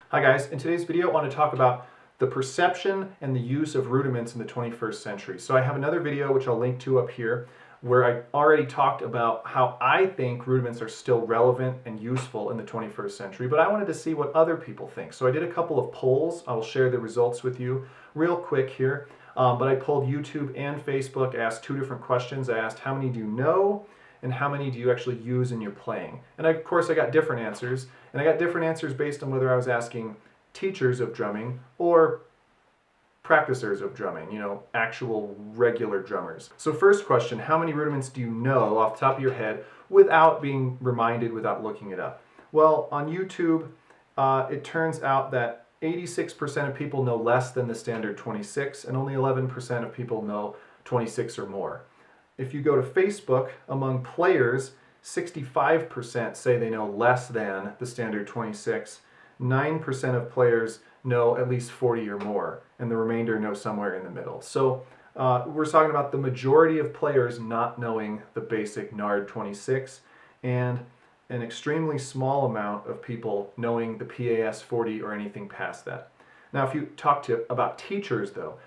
Hi guys, in today's video I want to talk about the perception and the use of rudiments in the 21st century. So I have another video which I'll link to up here where I already talked about how I think rudiments are still relevant and useful in the 21st century, but I wanted to see what other people think. So I did a couple of polls. I will share the results with you real quick here. But I polled YouTube and Facebook, asked two different questions. I asked how many do you know and how many do you actually use in your playing? And of course I got different answers, and I got different answers based on whether I was asking teachers of drumming or practicers of drumming, actual regular drummers. So first question, how many rudiments do you know off the top of your head without being reminded, without looking it up? Well, on YouTube, it turns out that 86% of people know less than the standard 26, and only 11% of people know 26 or more. If you go to Facebook, among players, 65% say they know less than the standard 26, 9% of players know at least 40 or more, and the remainder know somewhere in the middle. So we're talking about the majority of players not knowing the basic NARD 26, and an extremely small amount of people knowing the PAS 40 or anything past that. Now if you talk about teachers though,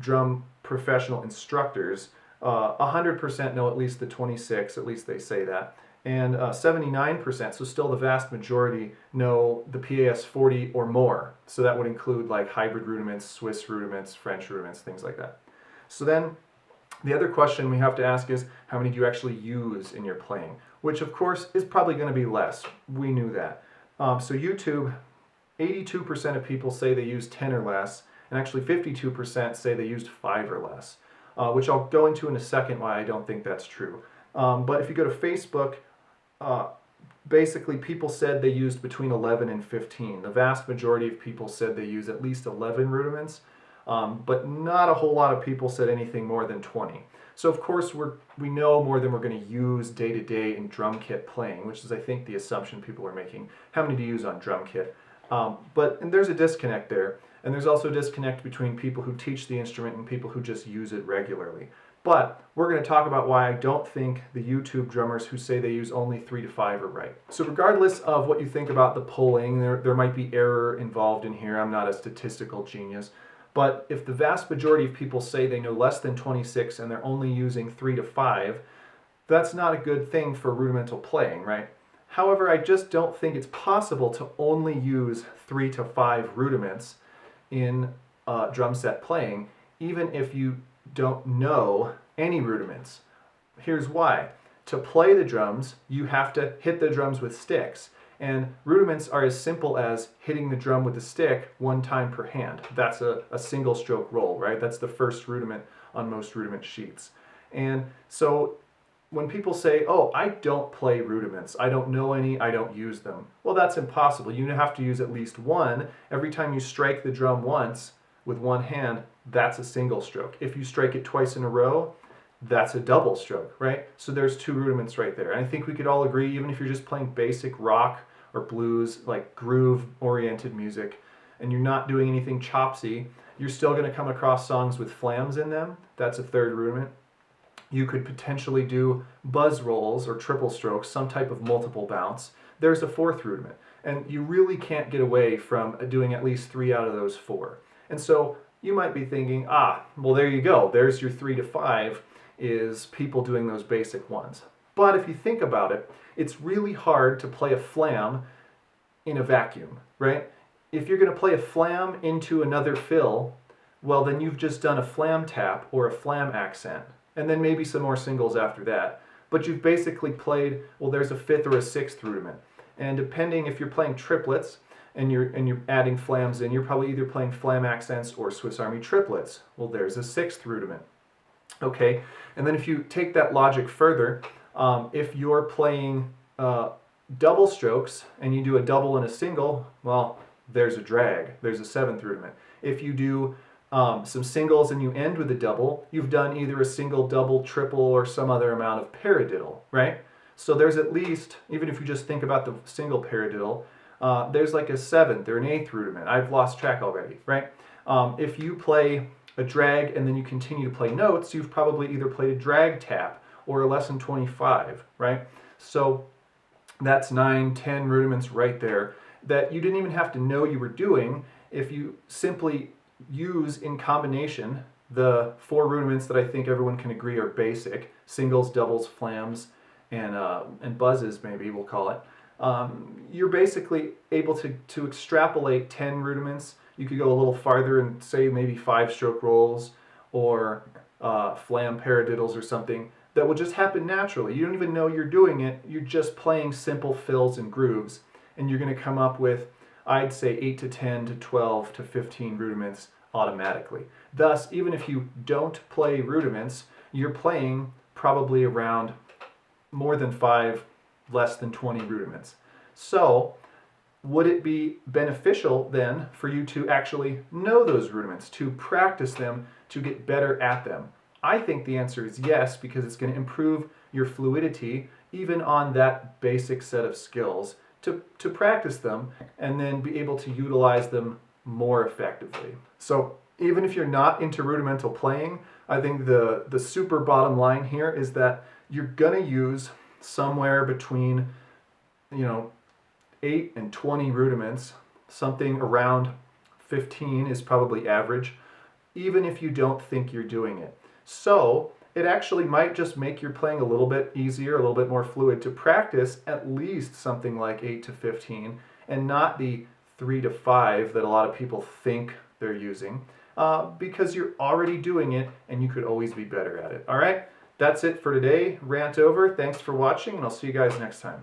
drum professional instructors, 100% know at least the 26, at least they say that, and 79%, so still the vast majority, know the PAS 40 or more. So that would include like hybrid rudiments, Swiss rudiments, French rudiments, things like that. So then the other question we have to ask is, how many do you actually use in your playing? Which of course is probably going to be less. We knew that. So YouTube, 82% of people say they use 10 or less, and actually 52% say they used 5 or less. Which I'll go into in a second why I don't think that's true. But if you go to Facebook, basically people said they used between 11 and 15. The vast majority of people said they use at least 11 rudiments, but not a whole lot of people said anything more than 20. So of course we know more than we're going to use day to day in drum kit playing, which is I think the assumption people are making. How many do you use on drum kit? And there's a disconnect there. And there's also a disconnect between people who teach the instrument and people who just use it regularly. But we're going to talk about why I don't think the YouTube drummers who say they use only 3 to 5 are right. So regardless of what you think about the polling, there might be error involved in here. I'm not a statistical genius. But if the vast majority of people say they know less than 26 and they're only using 3 to 5, that's not a good thing for rudimental playing, right? However, I just don't think it's possible to only use 3 to 5 rudiments in drum set playing, even if you don't know any rudiments. Here's why. To play the drums, you have to hit the drums with sticks, and rudiments are as simple as hitting the drum with a stick one time per hand. That's a single stroke roll, right? That's the first rudiment on most rudiment sheets. And so when people say, oh, I don't play rudiments, I don't know any, I don't use them, well, that's impossible. You have to use at least one. Every time you strike the drum once with one hand, that's a single stroke. If you strike it twice in a row, that's a double stroke, right? So there's 2 rudiments right there. And I think we could all agree, even if you're just playing basic rock or blues, like groove-oriented music, and you're not doing anything chopsy, you're still going to come across songs with flams in them. That's a 3rd rudiment. You could potentially do buzz rolls or triple strokes, some type of multiple bounce. There's a 4th rudiment. And you really can't get away from doing at least 3 out of those 4. And so you might be thinking, well, there you go. There's your 3 to 5 is people doing those basic ones. But if you think about it, it's really hard to play a flam in a vacuum, right? If you're going to play a flam into another fill, well, then you've just done a flam tap or a flam accent, and then maybe some more singles after that. But you've basically played, well, there's a 5th or a 6th rudiment. And depending if you're playing triplets and you're adding flams in, you're probably either playing flam accents or Swiss Army triplets. Well, there's a 6th rudiment. Okay, and then if you take that logic further, if you're playing double strokes and you do a double and a single, well, there's a drag. There's a 7th rudiment. If you do some singles and you end with a double, you've done either a single, double, triple, or some other amount of paradiddle, right? So there's at least, even if you just think about the single paradiddle, there's like a 7th or an 8th rudiment. I've lost track already, right? If you play a drag and then you continue to play notes, you've probably either played a drag tap or a lesson 25, right? So that's 9, 10 rudiments right there. that you didn't even have to know you were doing if you simply use in combination the 4 rudiments that I think everyone can agree are basic: singles, doubles, flams, and buzzes, maybe we'll call it. You're basically able to extrapolate 10 rudiments. You could go a little farther and say maybe 5-stroke rolls or flam paradiddles or something that will just happen naturally. You don't even know you're doing it. You're just playing simple fills and grooves, and you're going to come up with, I'd say, 8 to 10 to 12 to 15 rudiments automatically. Thus, even if you don't play rudiments, you're playing probably around more than 5, less than 20 rudiments. So, would it be beneficial then for you to actually know those rudiments, to practice them, to get better at them? I think the answer is yes, because it's going to improve your fluidity even on that basic set of skills, to practice them and then be able to utilize them more effectively. So even if you're not into rudimental playing, I think the super bottom line here is that you're going to use somewhere between 8 and 20 rudiments. Something around 15 is probably average, even if you don't think you're doing it. So it actually might just make your playing a little bit easier, a little bit more fluid, to practice at least something like 8 to 15 and not the 3 to 5 that a lot of people think they're using, because you're already doing it and you could always be better at it. All right, that's it for today. Rant over. Thanks for watching, and I'll see you guys next time.